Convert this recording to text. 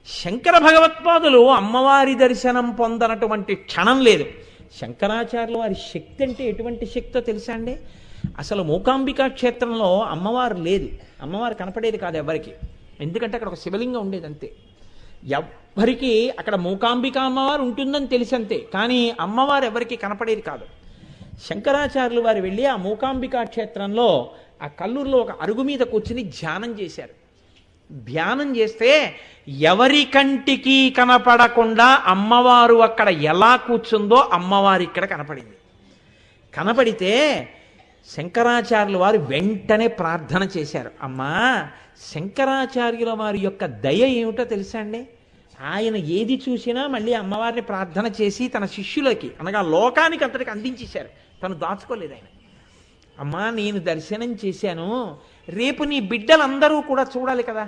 శంకర భగవత్పాదులు అమ్మవారి దర్శనం పొందనటువంటి క్షణం లేదు. శంకరాచార్యుల వారి శక్తి అంటే ఎటువంటి శక్తో తెలుసా అండి? అసలు మూకాంబికా క్షేత్రంలో అమ్మవారు లేదు, అమ్మవారు కనపడేది కాదు ఎవరికి. ఎందుకంటే అక్కడ ఒక శివలింగం ఉండేది అంతే. ఎవ్వరికి అక్కడ మూకాంబికా అమ్మవారు ఉంటుందని తెలిసి అంతే, కానీ అమ్మవారు ఎవరికి కనపడేది కాదు. శంకరాచార్యులు వారు వెళ్ళి ఆ మూకాంబికా క్షేత్రంలో ఆ కల్లూరులో ఒక అరుగు మీద కూర్చుని ధ్యానం చేశారు. ధ్యానం చేస్తే ఎవరి కంటికి కనపడకుండా అమ్మవారు అక్కడ ఎలా కూర్చుందో అమ్మవారు ఇక్కడ కనపడింది. కనపడితే శంకరాచార్యుల వారు వెంటనే ప్రార్థన చేశారు. అమ్మా, శంకరాచార్యుల వారి యొక్క దయ ఏమిటో తెలుసా అండి? ఆయన ఏది చూసినా మళ్ళీ అమ్మవారిని ప్రార్థన చేసి తన శిష్యులకి అనగా లోకానికి అంతటికి అందించేశారు, తను దాచుకోలేదు ఆయన. అమ్మా, నేను దర్శనం చేశాను, రేపు నీ బిడ్డలందరూ కూడా చూడాలి కదా,